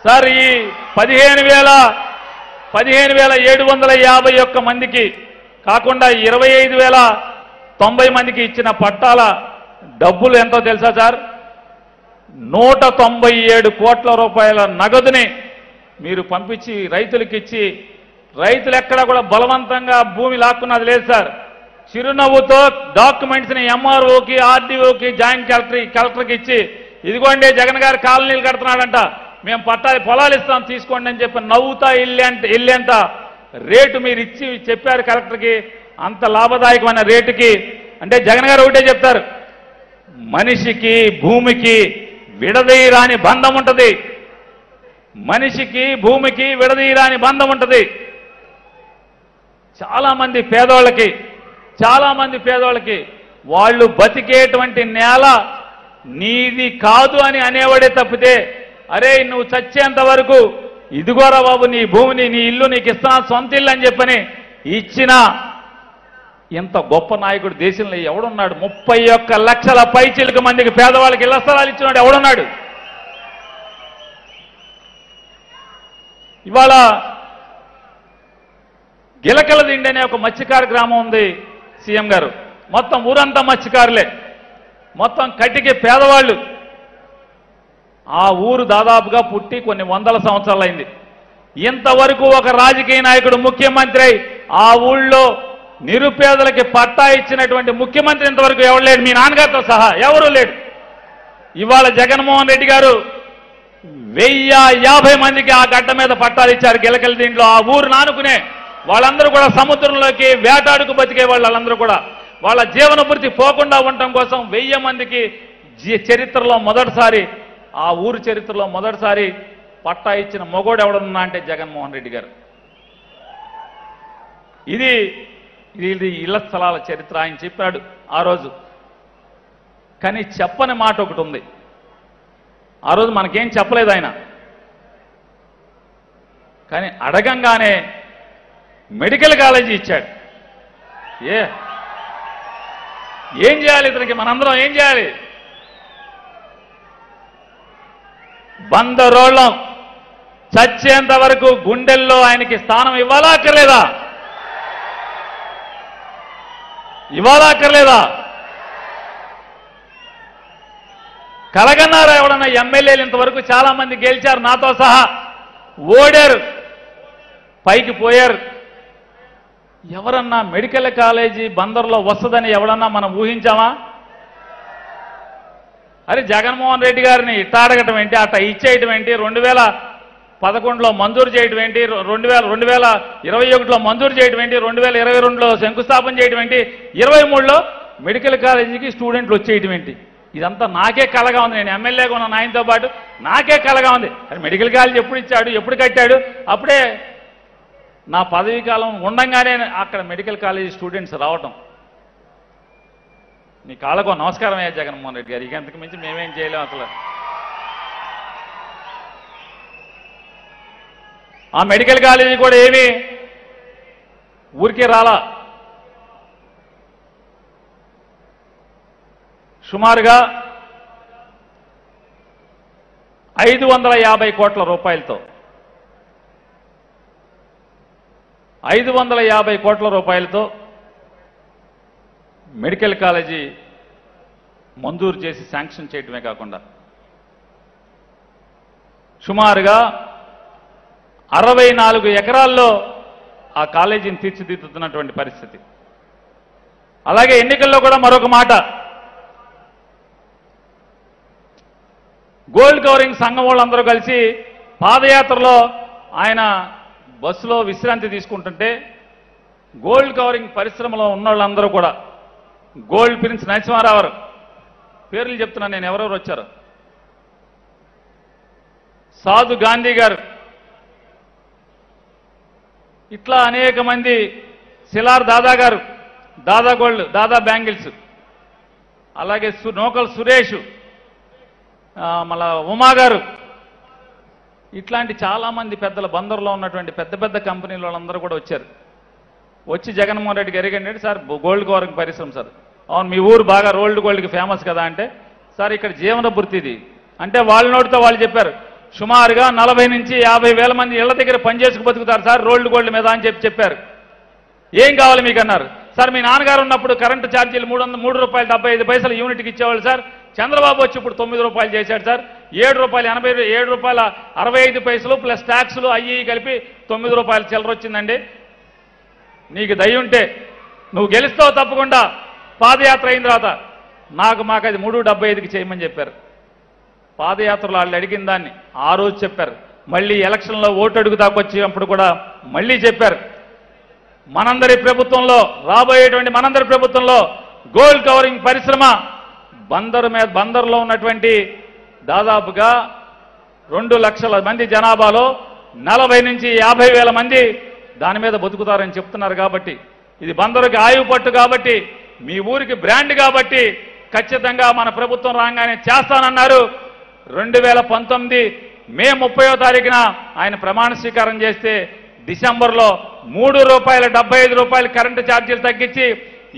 Sir ఈ 15,751 మందికి కాకుండా 25,090 మందికి ఇచ్చిన పట్టాల డబ్బులు ఎంతో తెలుసా సార్? 197 కోట్ల రూపాయల నగదుని మీరు పంపించి రైతులకు ఇచ్చి, రైతులు ఎక్కడ కూడా బలవంతంగా భూమి లాక్కున్నది లేదు సార్. చిరునవ్వుతో డాక్యుమెంట్స్ని ఎంఆర్ఓకి, ఆర్డీఓకి, జాయింట్ కలెక్టర్కి ఇచ్చి, ఇదిగోండి జగన్ గారు కాలనీలు కడుతున్నాడంట, మేము పొలాలు ఇస్తాం తీసుకోండి అని చెప్పి నవ్వుతా ఇల్లేంత రేటు మీరు ఇచ్చి చెప్పారు కలెక్టర్కి. అంత లాభదాయకమైన రేటుకి అంటే జగన్ గారు ఒకటే చెప్తారు, మనిషికి భూమికి విడదీయరాని బంధం ఉంటుంది. మనిషికి భూమికి విడదీయరాని బంధం ఉంటుంది. చాలా మంది పేదోళ్ళకి వాళ్ళు బతికేటువంటి నేల నీది కాదు అని అనేవాడే తప్పితే, అరే నువ్వు చచ్చేంత వరకు ఇదిగోరా బాబు నీ భూమిని, నీ ఇల్లు నీకు ఇస్తున్నా, సొంత ఇల్లు అని చెప్పని ఇచ్చిన ఇంత గొప్ప నాయకుడు దేశంలో ఎవడున్నాడు? 31 లక్షల పైచిలుకు మందికి పేదవాళ్ళకి ఇళ్ల స్థలాలు ఇచ్చినాడు ఎవడున్నాడు? ఇవాళ గిలకల దిండి అనే ఒక మత్స్యకార గ్రామం ఉంది సీఎం గారు. మొత్తం ఊరంతా మత్స్యకారులే, మొత్తం కటికి పేదవాళ్ళు. ఆ ఊరు దాదాపుగా పుట్టి కొన్ని వందల సంవత్సరాలైంది. ఇంతవరకు ఒక రాజకీయ నాయకుడు ముఖ్యమంత్రి అయి ఆ ఊళ్ళో నిరుపేదలకి పట్టా ఇచ్చినటువంటి ముఖ్యమంత్రి ఇంతవరకు ఎవరు లేడు, మీ నాన్నగారితో సహా ఎవరూ లేడు. ఇవాళ జగన్మోహన్ రెడ్డి గారు 1050 మందికి ఆ గడ్డ మీద పట్టాలు ఇచ్చారు. గిలకల దీంట్లో ఆ ఊరు నానుకునే వాళ్ళందరూ కూడా సముద్రంలోకి వేటాడుకు బతికే వాళ్ళందరూ కూడా వాళ్ళ జీవనభృతి పోకుండా ఉండటం కోసం 1000 మందికి చరిత్రలో మొదటిసారి, ఆ ఊరు చరిత్రలో మొదటిసారి పట్టా ఇచ్చిన మొగోడు ఎవడన్నా అంటే జగన్మోహన్ రెడ్డి గారు. ఇది ఇళ్ల స్థలాల చరిత్ర ఆయన చెప్పాడు ఆ రోజు. కానీ చెప్పని మాట ఒకటి ఉంది. ఆ రోజు మనకేం చెప్పలేదు ఆయన, కానీ అడగంగానే మెడికల్ కాలేజీ ఇచ్చాడు. ఏం చేయాలి ఇతనికి? మనందరం ఏం చేయాలి? బందరోళ్ళం చచ్చేంత వరకు గుండెల్లో ఆయనకి స్థానం ఇవ్వాలా అక్కర్లేదా? కలగన్నారా ఎవడన్నా? ఎమ్మెల్యేలు ఇంతవరకు చాలా మంది గెలిచారు, నాతో సహా ఓడారు, పైకి పోయారు. ఎవరన్నా మెడికల్ కాలేజీ బందర్లో వస్తుందని ఎవడన్నా మనం ఊహించామా? అరే జగన్మోహన్ రెడ్డి గారిని ఇట్ట అడగటం ఏంటి, అట్ట ఇచ్చేయటం ఏంటి, 2011లో మంజూరు చేయటం ఏంటి, 2021లో మంజూరు చేయటం ఏంటి, 2022లో శంకుస్థాపన చేయటం ఏంటి, 23లో మెడికల్ కాలేజీకి స్టూడెంట్లు వచ్చేయటం ఏంటి? ఇదంతా నాకే కలగా ఉంది. నేను ఎమ్మెల్యేగా ఉన్న ఆయనతో పాటు నాకే కలగా ఉంది. అది మెడికల్ కాలేజీ ఎప్పుడు ఇచ్చాడు, ఎప్పుడు కట్టాడు? అప్పుడే నా పదవీ కాలం ఉండంగానే అక్కడ మెడికల్ కాలేజీ స్టూడెంట్స్ రావటం. నీ కాళ్ళకు నమస్కారం అయ్యా జగన్మోహన్ రెడ్డి గారు, ఇక అంతకు మించి మేమేం చేయలేం అసలు. ఆ మెడికల్ కాలేజీ కూడా ఏమీ ఊరికే రాలా. సుమారుగా 550 కోట్ల రూపాయలతో 550 కోట్ల రూపాయలతో మెడికల్ కాలేజీ మంజూరు చేసి శాంక్షన్ చేయటమే కాకుండా సుమారుగా 64 ఎకరాల్లో ఆ కాలేజీని తీర్చిదిద్దుతున్నటువంటి పరిస్థితి. అలాగే ఎన్నికల్లో కూడా మరొక మాట, గోల్డ్ కవరింగ్ సంఘం వాళ్ళందరూ కలిసి పాదయాత్రలో ఆయన బస్సులో విశ్రాంతి తీసుకుంటుంటే గోల్డ్ కవరింగ్ పరిశ్రమలో ఉన్న వాళ్ళందరూ కూడా, గోల్డ్ ప్రిన్స్ నరసింహారావు గారు పేర్లు చెప్తున్నాను నేను, ఎవరెవరు వచ్చారు, సాధు గాంధీ గారు, ఇట్లా అనేక మంది, సిలార్ దాదా గారు, దాదా గోల్డ్, దాదా బ్యాంగిల్స్, అలాగే నోకల్ సురేష్, మళ్ళా ఉమా గారు, ఇట్లాంటి చాలామంది పెద్దల బందర్లో ఉన్నటువంటి పెద్ద పెద్ద కంపెనీల వాళ్ళందరూ కూడా వచ్చారు. వచ్చి జగన్మోహన్ రెడ్డికి అడిగండి, సార్ గోల్డ్ కవరింగ్ పరిశ్రమ సార్, అవును మీ ఊరు బాగా రోల్డ్ గోల్డ్కి ఫేమస్ కదా అంటే, సార్ ఇక్కడ జీవన భృతిది అంటే వాళ్ళ నోటితో వాళ్ళు చెప్పారు, సుమారుగా 40 నుంచి 50 వేల మంది ఇళ్ల దగ్గర పనిచేసుకు బతుకుతారు సార్ రోడ్లు గోల్డ్ మీద అని చెప్పారు. ఏం కావాలి మీకు అన్నారు. సార్ మీ నాన్నగారు ఉన్నప్పుడు కరెంటు ఛార్జీలు ₹3.75 యూనిట్కి ఇచ్చేవాళ్ళు సార్. చంద్రబాబు వచ్చి ఇప్పుడు ₹9 చేశాడు సార్. ₹7.65 ప్లస్ ట్యాక్సులు అయ్యి కలిపి ₹9 చిల్లర వచ్చిందండి. నీకు దయ ఉంటే నువ్వు గెలుస్తావు తప్పకుండా. పాదయాత్ర అయిన తర్వాత మాకు అది 3.75కి చేయమని చెప్పారు. పాదయాత్రలో వాళ్ళు అడిగిన దాన్ని ఆ రోజు చెప్పారు. మళ్ళీ ఎలక్షన్లో ఓటు అడుగుతాకు వచ్చినప్పుడు కూడా మళ్ళీ చెప్పారు. మనందరి ప్రభుత్వంలో రాబోయేటువంటి మనందరి ప్రభుత్వంలో గోల్డ్ కవరింగ్ పరిశ్రమ బందరులో ఉన్నటువంటి దాదాపుగా 2 లక్షల మంది జనాభాలో 40 నుంచి 50 వేల మంది దాని మీద బతుకుతారని చెప్తున్నారు. కాబట్టి ఇది బందరుకి ఆయువు పట్టు కాబట్టి మీ ఊరికి బ్రాండ్ కాబట్టి ఖచ్చితంగా మన ప్రభుత్వం రాగానే చేస్తానన్నారు. 2019 మే 30వ తారీఖున ఆయన ప్రమాణ స్వీకారం చేస్తే డిసెంబర్లో ₹3.75 కరెంటు ఛార్జీలు తగ్గించి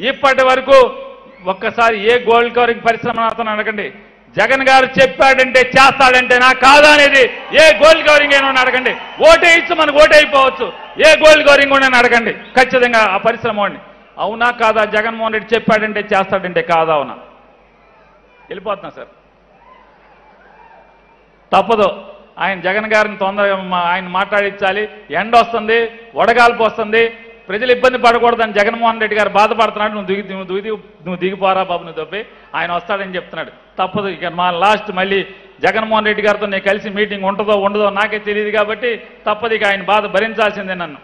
ఇప్పటి వరకు ఒక్కసారి ఏ గోల్డ్ కవరింగ్ పరిశ్రమ అతను అడగండి. జగన్ గారు చెప్పాడంటే చేస్తాడంటే నా కాదా అనేది ఏ గోల్డ్ కవరింగ్ అయినా అడగండి. ఓటే ఇచ్చి మనకు ఓటే అయిపోవచ్చు. ఏ గోల్డ్ కవరింగ్ కూడా అడగండి. ఖచ్చితంగా ఆ పరిశ్రమ వాడిని అవునా కాదా జగన్మోహన్ రెడ్డి చెప్పాడంటే చేస్తాడంటే కాదా అవునా వెళ్ళిపోతున్నా సార్. తప్పదు. ఆయన జగన్ గారిని తొందరగా ఆయన మాట్లాడించాలి. ఎండ వస్తుంది, వడగాల్పు వస్తుంది, ప్రజలు ఇబ్బంది పడకూడదని జగన్మోహన్ రెడ్డి గారు బాధపడుతున్నాడు. నువ్వు దిగిపోరా బాబు నువ్వు తప్పి ఆయన వస్తాడని చెప్తున్నాడు. తప్పదు. ఇక మా లాస్ట్ మళ్ళీ జగన్మోహన్ రెడ్డి గారితో నేను కలిసి మీటింగ్ ఉంటుందో ఉండదో నాకే తెలియదు కాబట్టి తప్పదు. ఇక ఆయన బాధ భరించాల్సిందే నన్ను.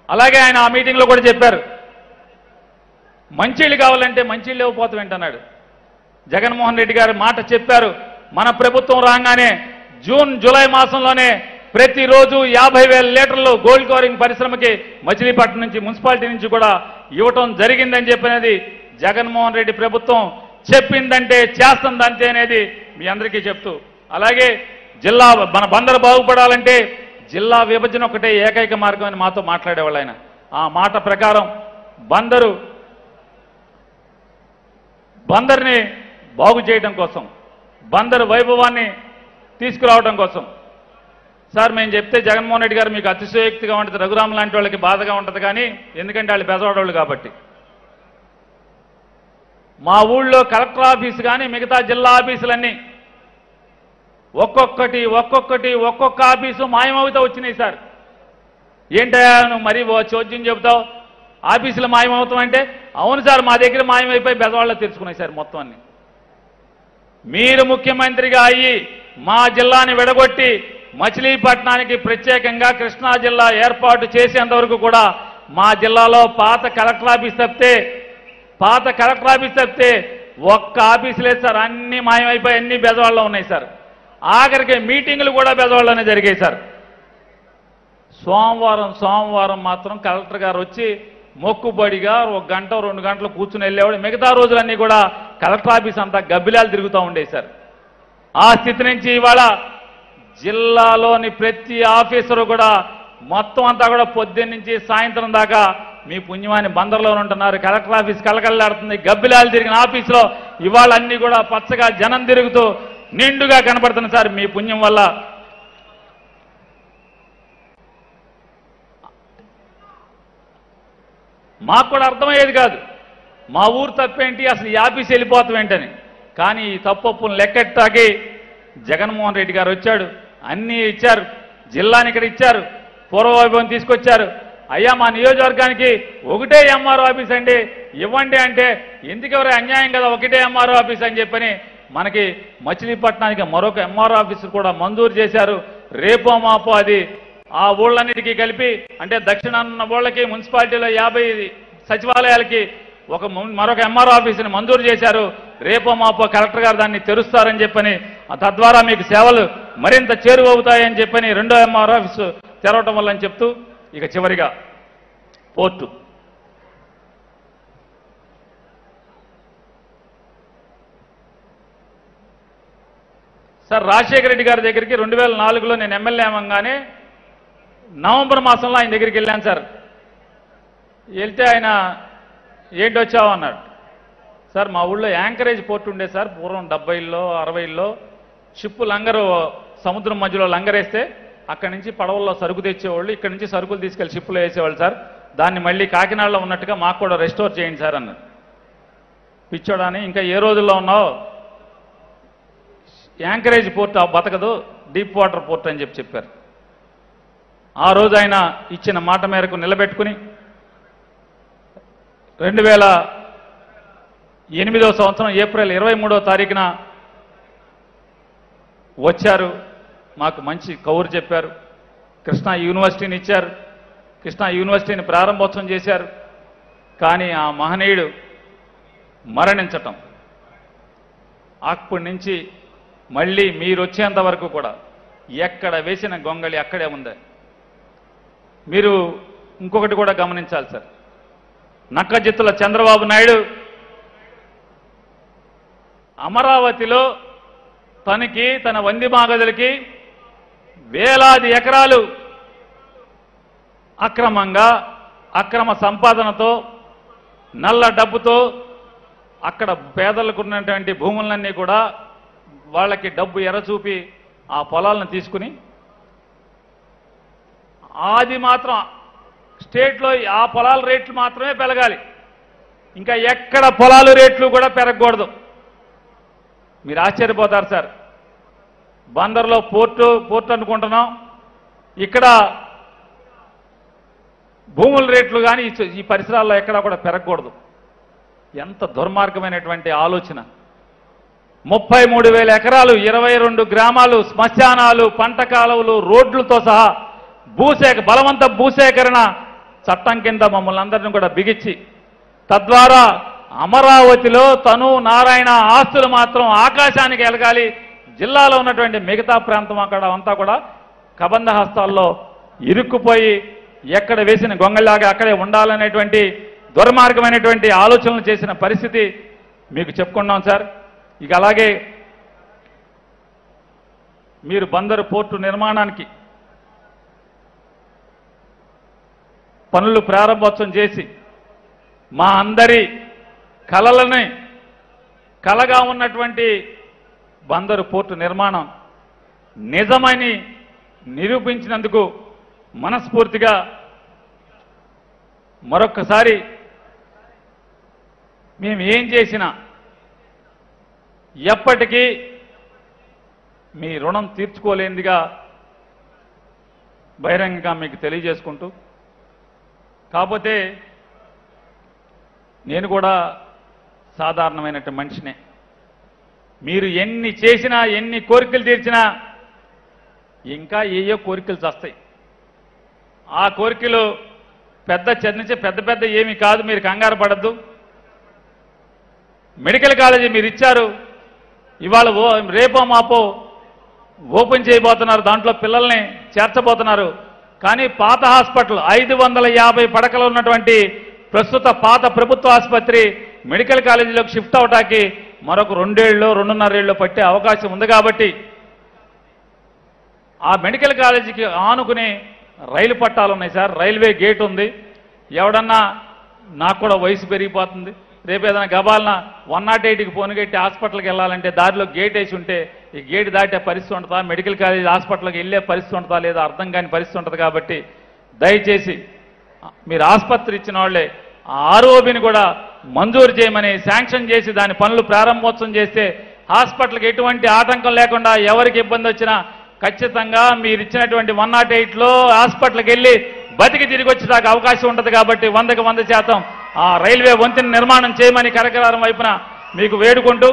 అలాగే ఆయన ఆ మీటింగ్లో కూడా చెప్పారు మంచిళ్ళు కావాలంటే మంచిళ్ళు ఇవ్వకపోతాం ఏంటన్నాడు. జగన్మోహన్ రెడ్డి గారు మాట చెప్పారు. మన ప్రభుత్వం రాగానే జూన్ జూలై మాసంలోనే ప్రతిరోజు 50,000 లీటర్లు గోల్డ్ కవరింగ్ పరిశ్రమకి మచిలీపట్నం నుంచి మున్సిపాలిటీ నుంచి కూడా ఇవ్వటం జరిగిందని చెప్పినది జగన్మోహన్ రెడ్డి ప్రభుత్వం చెప్పిందంటే చేస్తుందంతే అనేది మీ అందరికీ చెప్తూ, అలాగే జిల్లా మన బందరు బాగుపడాలంటే జిల్లా విభజన ఒకటే ఏకైక మార్గం అని మాతో మాట్లాడేవాళ్ళు ఆయన. ఆ మాట ప్రకారం బందర్ని బాగు చేయడం కోసం, బందరు వైభవాన్ని తీసుకురావడం కోసం సార్ మేము చెప్తే జగన్మోహన్ రెడ్డి గారు మీకు అతిశయోక్తిగా ఉంటుంది, రఘురామ్ లాంటి వాళ్ళకి బాధగా ఉంటుంది. కానీ ఎందుకంటే వాళ్ళు బెజవాడవాళ్ళు కాబట్టి మా ఊళ్ళో కలెక్టర్ ఆఫీసు కానీ మిగతా జిల్లా ఆఫీసులన్నీ ఒక్కొక్క ఆఫీసు మాయమవుతూ వచ్చినాయి సార్. ఏంటయ్యా నువ్వు మరీ చోద్యం చెబుతావు, ఆఫీసులు మాయమవుతాం అంటే అవును సార్ మా దగ్గర మాయమైపోయి బెజవాడలో తెలుసుకున్నాయి సార్ మొత్తం అన్ని. మీరు ముఖ్యమంత్రిగా అయ్యి మా జిల్లాని విడగొట్టి మచిలీపట్నానికి ప్రత్యేకంగా కృష్ణా జిల్లా ఏర్పాటు చేసేంత వరకు కూడా మా జిల్లాలో పాత కలెక్టర్ ఆఫీస్ తప్పితే ఒక్క ఆఫీసు లేదు సార్. అన్ని మాయమైపోయి అన్ని బెజవాడలో ఉన్నాయి సార్. ఆఖరికి మీటింగులు కూడా బెజవాడలోనే జరిగాయి సార్. సోమవారం మాత్రం కలెక్టర్ గారు వచ్చి మొక్కుబడిగా 1 గంట 2 గంటలు కూర్చుని వెళ్ళేవాడు. మిగతా రోజులన్నీ కూడా కలెక్టర్ ఆఫీస్ అంతా గబ్బిలాలు తిరుగుతూ ఉండేవి సార్. ఆ స్థితి నుంచి ఇవాళ జిల్లాలోని ప్రతి ఆఫీసరు కూడా మొత్తం అంతా కూడా పొద్దున్న నుంచి సాయంత్రం దాకా మీ పుణ్యమాని బందర్లో ఉంటున్నారు. Collector office కలకల్లాడుతుంది. గబ్బిలాలు తిరిగిన ఆఫీసులో ఇవాళ అన్ని కూడా పచ్చగా జనం తిరుగుతూ నిండుగా కనపడుతుంది సార్ మీ పుణ్యం వల్ల. మాకు కూడా అర్థమయ్యేది కాదు మా ఊరు తప్పేంటి, అసలు ఈ ఆఫీస్ వెళ్ళిపోతాం ఏంటని. కానీ ఈ తప్పును లెక్కెట్టాకి జగన్మోహన్ రెడ్డి గారు వచ్చాడు, అన్నీ ఇచ్చారు. జిల్లాని ఇక్కడ ఇచ్చారు, పూర్వవైభవం తీసుకొచ్చారు. అయ్యా మా నియోజకవర్గానికి ఒకటే ఎంఆర్ఓ ఆఫీస్ అండి ఇవ్వండి అంటే ఎందుకు ఎవరు అన్యాయం కదా ఒకటే ఎంఆర్ఓ ఆఫీస్ అని చెప్పని మనకి మచిలీపట్నానికి మరొక ఎంఆర్ఓ ఆఫీస్ కూడా మంజూరు చేశారు. రేపో మాపో అది ఆ ఊళ్ళన్నిటికీ కలిపి అంటే దక్షిణాన్న ఊళ్ళకి మున్సిపాలిటీలో 50 సచివాలయాలకి మరొక ఎంఆర్ఓ ఆఫీసుని మంజూరు చేశారు. రేపో మాపో కలెక్టర్ గారు దాన్ని తెరుస్తారని చెప్పని తద్వారా మీకు సేవలు మరింత చేరువవుతాయని చెప్పని రెండో ఎంఆర్ఓ ఆఫీసు తెరవటం వల్ల అని చెప్తూ ఇక చివరిగా పోర్టు సార్ రాజశేఖర రెడ్డి గారి దగ్గరికి 2004లో నేను ఎమ్మెల్యే అవ్వగానే నవంబర్ మాసంలో ఆయన దగ్గరికి వెళ్ళాను సార్. వెళ్తే ఆయన ఏంటి వచ్చావు అన్నాడు. సార్ మా ఊళ్ళో యాంకరేజ్ పోర్ట్ ఉండే సార్ పూర్వం 70లో 60లో షిప్పు లంగరు సముద్రం మధ్యలో లంగరేస్తే అక్కడి నుంచి పడవల్లో సరుకు తెచ్చేవాళ్ళు, ఇక్కడి నుంచి సరుకులు తీసుకెళ్లి షిప్పులో వేసేవాళ్ళు సార్. దాన్ని మళ్ళీ కాకినాడలో ఉన్నట్టుగా మాకు కూడా రెస్టోర్ చేయండి సార్ అన్నారు. పిచ్చోడాని ఇంకా ఏ రోజుల్లో ఉన్నావు, యాంకరేజ్ పోర్ట్ బతకదు, డీప్ వాటర్ పోర్ట్ అని చెప్పారు. ఆ రోజు ఆయన ఇచ్చిన మాట మేరకు నిలబెట్టుకుని 2008వ సంవత్సరం ఏప్రిల్ 23వ తారీఖున వచ్చారు. మాకు మంచి కౌరు చెప్పారు. కృష్ణా యూనివర్సిటీని ఇచ్చారు. కృష్ణా యూనివర్సిటీని ప్రారంభోత్సవం చేశారు. కానీ ఆ మహనీయుడు మరణించటం, అప్పటి నుంచి మళ్ళీ మీరు వచ్చేంత వరకు కూడా ఎక్కడ వేసిన గొంగళి అక్కడే ఉంది. మీరు ఇంకొకటి కూడా గమనించాలి సార్. నక్కజిత్తుల చంద్రబాబు నాయుడు అమరావతిలో తనకి, తన వంది మాగదులకి వేలాది ఎకరాలు అక్రమంగా, అక్రమ సంపాదనతో, నల్ల డబ్బుతో అక్కడ పేదలకు ఉన్నటువంటి భూములన్నీ కూడా వాళ్ళకి డబ్బు ఎరచూపి ఆ పొలాలను తీసుకుని, అది మాత్రం స్టేట్లో ఆ పొలాల రేట్లు మాత్రమే పెరగాలి, ఇంకా ఎక్కడ పొలాల రేట్లు కూడా పెరగకూడదు. మీరు ఆశ్చర్యపోతారు సార్. బందర్లో పోర్టు అనుకుంటున్నాం, ఇక్కడ భూముల రేట్లు కానీ ఈ పరిసరాల్లో ఎక్కడా కూడా పెరగకూడదు. ఎంత దుర్మార్గమైనటువంటి ఆలోచన. 33,000 ఎకరాలు, 22 గ్రామాలు, శ్మశానాలు, పంట కాలువలు, రోడ్లతో సహా బలవంత భూసేకరణ చట్టం కింద మమ్మల్ని అందరినీ కూడా బిగించి, తద్వారా అమరావతిలో తను నారాయణ ఆస్తులు మాత్రం ఆకాశానికి ఎలగాలి, జిల్లాలో ఉన్నటువంటి మిగతా ప్రాంతం అక్కడ అంతా కూడా కబంధ హస్తాల్లో ఇరుక్కుపోయి ఎక్కడ వేసిన గొంగళలాగా అక్కడే ఉండాలనేటువంటి దుర్మార్గమైనటువంటి ఆలోచనలు చేసిన పరిస్థితి మీకు చెప్పుకున్నాం సార్. ఇక అలాగే మీరు బందరు పోర్టు నిర్మాణానికి పనులు ప్రారంభోత్సవం చేసి మా అందరి కలగా ఉన్నటువంటి బందరు పోర్టు నిర్మాణం నిజమని నిరూపించినందుకు మనస్ఫూర్తిగా మరొక్కసారి మేము ఏం చేసినా ఎప్పటికీ మీ రుణం తీర్చుకోలేనిదిగా బహిరంగంగా మీకు తెలియజేసుకుంటూ, కాకపోతే నేను కూడా సాధారణమైనటువంటి మనిషినే. మీరు ఎన్ని చేసినా, ఎన్ని కోరికలు తీర్చినా ఇంకా ఏయో కోరికలు వస్తాయి. ఆ కోరికలు పెద్ద ఏమీ కాదు, మీరు కంగారు పడద్దు. మెడికల్ కాలేజీ మీరు ఇచ్చారు, ఇవాళ రేపో మాపో ఓపెన్ చేయబోతున్నారు, దాంట్లో పిల్లల్ని చేర్చబోతున్నారు. కానీ పాత హాస్పిటల్ 550 పడకలు ఉన్నటువంటి ప్రస్తుత పాత ప్రభుత్వ ఆసుపత్రి మెడికల్ కాలేజీలోకి షిఫ్ట్ అవటానికి మరొక 2 ఏళ్ళు 2.5 ఏళ్ళు పట్టే అవకాశం ఉంది. కాబట్టి ఆ మెడికల్ కాలేజీకి ఆనుకుని రైలు పట్టాలు ఉన్నాయి సార్, రైల్వే గేట్ ఉంది. ఎవడన్నా నాకు కూడా వయసు పెరిగిపోతుంది, రేపు ఏదైనా గబాలన 108కి ఫోన్ కట్టి హాస్పిటల్కి వెళ్ళాలంటే దారిలో గేట్ వేసి ఉంటే ఈ గేట్ దాటే పరిస్థితి ఉంటుందా, మెడికల్ కాలేజ్ హాస్పిటల్కి వెళ్ళే పరిస్థితి ఉంటుందా లేదా అర్థం కాని పరిస్థితి ఉంటుంది. కాబట్టి దయచేసి మీరు ఆసుపత్రి ఇచ్చిన వాళ్ళే ఆ ఆర్ఓబిని కూడా మంజూరు చేయమని శాంక్షన్ చేసి దాని పనులు ప్రారంభోత్సవం చేస్తే హాస్పిటల్కి ఎటువంటి ఆటంకం లేకుండా ఎవరికి ఇబ్బంది వచ్చినా ఖచ్చితంగా మీరు ఇచ్చినటువంటి 108లో హాస్పిటల్కి వెళ్ళి బతికి తిరిగి వచ్చేదాకా అవకాశం ఉంటుంది. కాబట్టి 100కి 100% ఆ రైల్వే వంతెన నిర్మాణం చేయమని కరకరారం వైపున మీకు వేడుకుంటూ,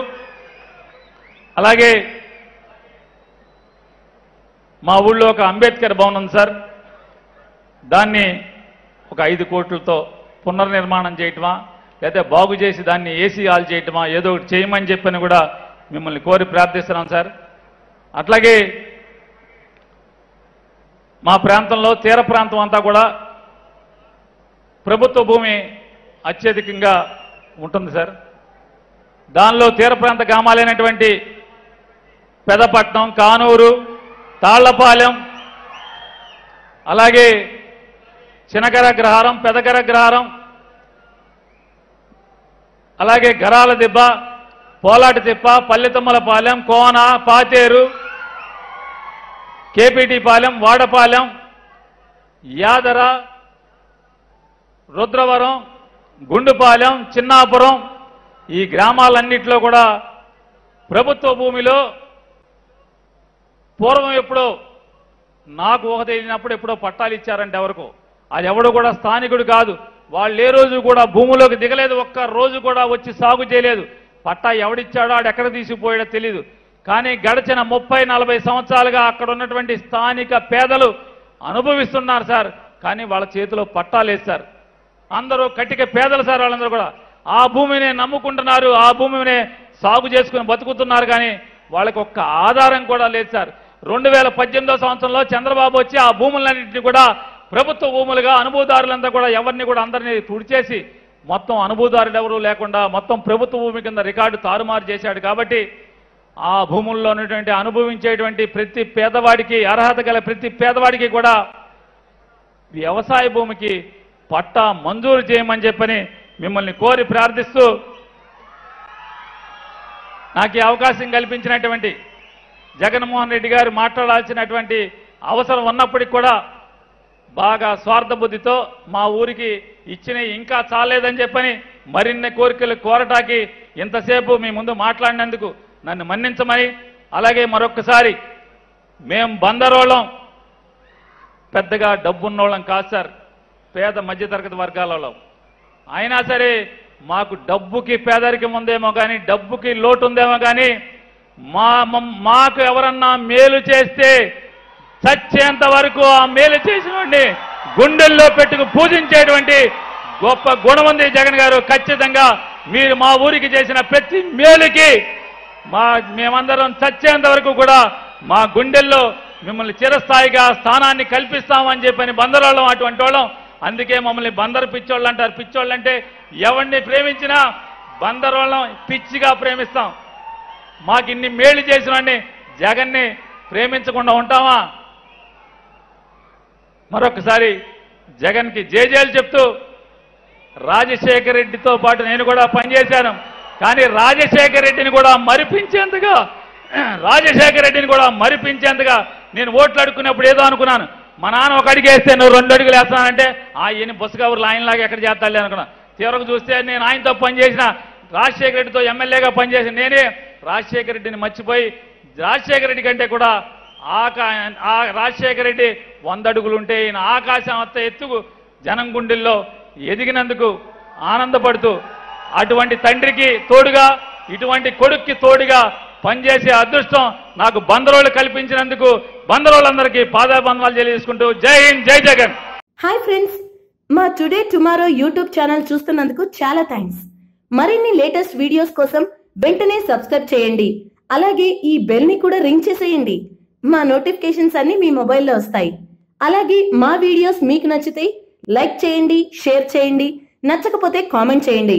అలాగే మా ఊళ్ళో ఒక అంబేద్కర్ భవన్ ఉంది సార్, దాన్ని ఒక 5 కోట్లతో పునర్నిర్మాణం చేయటమా లేదా బాగు చేసి దాన్ని ఏసీ హాల్ చేయటమా ఏదో ఒకటి చేయమని చెప్పని కూడా మిమ్మల్ని కోరి ప్రార్థిస్తున్నాం సార్. అట్లాగే మా ప్రాంతంలో తీర ప్రాంతం అంతా కూడా ప్రభుత్వ భూమి అత్యధికంగా ఉంటుంది సార్. దానిలో తీర ప్రాంత గ్రామాలైనటువంటి పెదపట్నం, కానూరు, తాళ్లపాలెం, అలాగే చినగరగ్రహారం, పెదగరగ్రహారం, అలాగే గరాల దిబ్బ, పోలాటితిప్ప, పల్లెతుమ్మలపాలెం, కోన, పాతేరు, కేపీటీ పాలెం, వాడపాలెం, యాదర, రుద్రవరం, గుండుపాలెం, చిన్నాపురం ఈ గ్రామాలన్నింటిలో కూడా ప్రభుత్వ భూమిలో పూర్వం ఎప్పుడో నాకు ఊహ తెలియనప్పుడు ఎప్పుడో పట్టాలు ఇచ్చారంటే ఎవరికో, అది ఎవడు కూడా స్థానికుడు కాదు. వాళ్ళు ఏ రోజు కూడా భూములోకి దిగలేదు, ఒక్క రోజు కూడా వచ్చి సాగు చేయలేదు. పట్టా ఎవడిచ్చాడో ఆడు ఎక్కడ తీసుకుపోయాడో తెలియదు. కానీ గడిచిన 30-40 సంవత్సరాలుగా అక్కడ ఉన్నటువంటి స్థానిక పేదలు అనుభవిస్తున్నారు సార్. కానీ వాళ్ళ చేతిలో పట్టాలు వేస్తారు. అందరూ కటిక పేదలు సార్. వాళ్ళందరూ కూడా ఆ భూమిని నమ్ముకుంటున్నారు, ఆ భూమిని సాగు చేసుకుని బతుకుతున్నారు. కానీ వాళ్ళకి ఒక్క ఆధారం కూడా లేదు సార్. 2018 సంవత్సరంలో చంద్రబాబు వచ్చి ఆ భూములన్నింటినీ కూడా ప్రభుత్వ భూములుగా అనుభవదారులంతా కూడా ఎవరిని కూడా అందరినీ తుడిచేసి మొత్తం అనుభవదారులు ఎవరు లేకుండా మొత్తం ప్రభుత్వ భూమి కింద రికార్డు తారుమారు చేశాడు. కాబట్టి ఆ భూముల్లో ఉన్నటువంటి అనుభవించేటువంటి ప్రతి పేదవాడికి, అర్హత గల ప్రతి పేదవాడికి కూడా వ్యవసాయ భూమికి పట్టా మంజూరు చేయమని చెప్పని మిమ్మల్ని కోరి ప్రార్థిస్తూ, నాకు ఈ అవకాశం కల్పించినటువంటి జగన్మోహన్ రెడ్డి గారు మాట్లాడాల్సినటువంటి అవసరం ఉన్నప్పటికీ కూడా బాగా స్వార్థ బుద్ధితో మా ఊరికి ఇచ్చిన ఇంకా చాలేదని చెప్పని మరిన్ని కోరికలు కోరటానికి ఇంతసేపు మీ ముందు మాట్లాడినందుకు నన్ను మన్నించమని, అలాగే మరొక్కసారి మేము బందరోళం పెద్దగా డబ్బున్నోళ్ళం కాదు సార్, పేద మధ్యతరగతి వర్గాలలో. అయినా సరే మాకు డబ్బుకి పేదరికం ఉందేమో కానీ, డబ్బుకి లోటు ఉందేమో కానీ మాకు ఎవరన్నా మేలు చేస్తే చచ్చేంత వరకు ఆ మేలు చేసినటువంటి గుండెల్లో పెట్టుకు పూజించేటువంటి గొప్ప గుణం ఉంది జగన్ గారు. ఖచ్చితంగా మీరు మా ఊరికి చేసిన ప్రతి మేలుకి మేమందరం చచ్చేంత వరకు కూడా మా గుండెల్లో మిమ్మల్ని చిరస్థాయిగా స్థానాన్ని కల్పిస్తామని చెప్పని బందరోళ్ళం అటువంటి వాళ్ళం. అందుకే మమ్మల్ని బందరు పిచ్చోళ్ళు అంటారు. పిచ్చోళ్ళు అంటే ఎవరిని ప్రేమించినా బందరోళ్ళం పిచ్చిగా ప్రేమిస్తాం. మాకు ఇన్ని మేలు చేసిన వాడిని జగన్ని ప్రేమించకుండా ఉంటామా? మరొకసారి జగన్కి జేజేలు చెప్తూ, రాజశేఖర రెడ్డితో పాటు నేను కూడా పనిచేశాను. కానీ రాజశేఖర రెడ్డిని కూడా మరిపించేందుగా నేను ఓట్లు అడుక్కున్నప్పుడు ఏదో అనుకున్నాను. మా నాన్న ఒక అడుగు వేస్తే నువ్వు 2 అడుగులు వేస్తానంటే ఈయన బస్సు కవర్లు ఆయనలాగా ఎక్కడ చేస్తాలే అనుకున్నా. తీవ్రంగా చూస్తే నేను ఆయనతో పనిచేసిన, రాజశేఖర రెడ్డితో ఎమ్మెల్యేగా పనిచేసిన నేనే రాజశేఖర రెడ్డిని మర్చిపోయి, రాజశేఖర రెడ్డి కంటే కూడా రాజశేఖర రెడ్డి 100 అడుగులు ఉంటే ఈయన ఆకాశం అంత ఎత్తుకు జనం గుండెల్లో ఎదిగినందుకు ఆనందపడుతూ, అటువంటి తండ్రికి తోడుగా ఇటువంటి కొడుక్కి తోడుగా పనిచేసే అదృష్టం నాకు బందరోళ్ళు కల్పించినందుకు బందరోళ్ళందరికీ పాదాబంధాలు తెలియజేసుకుంటూ జై హింద్, జై జగన్. హాయ్ ఫ్రెండ్స్, మా టుడే టుమారో యూట్యూబ్ ఛానల్ చూస్తున్నందుకు చాలా థ్యాంక్స్. మరిన్ని లేటెస్ట్ వీడియోస్ కోసం వెంటనే సబ్స్క్రైబ్ చేయండి. అలాగే ఈ బెల్ ని కూడా రింగ్ చేసేయండి. మా నోటిఫికేషన్స్ అన్ని మీ మొబైల్లో వస్తాయి. అలాగే మా వీడియోస్ మీకు నచ్చితే లైక్ చేయండి, షేర్ చేయండి, నచ్చకపోతే కామెంట్ చేయండి.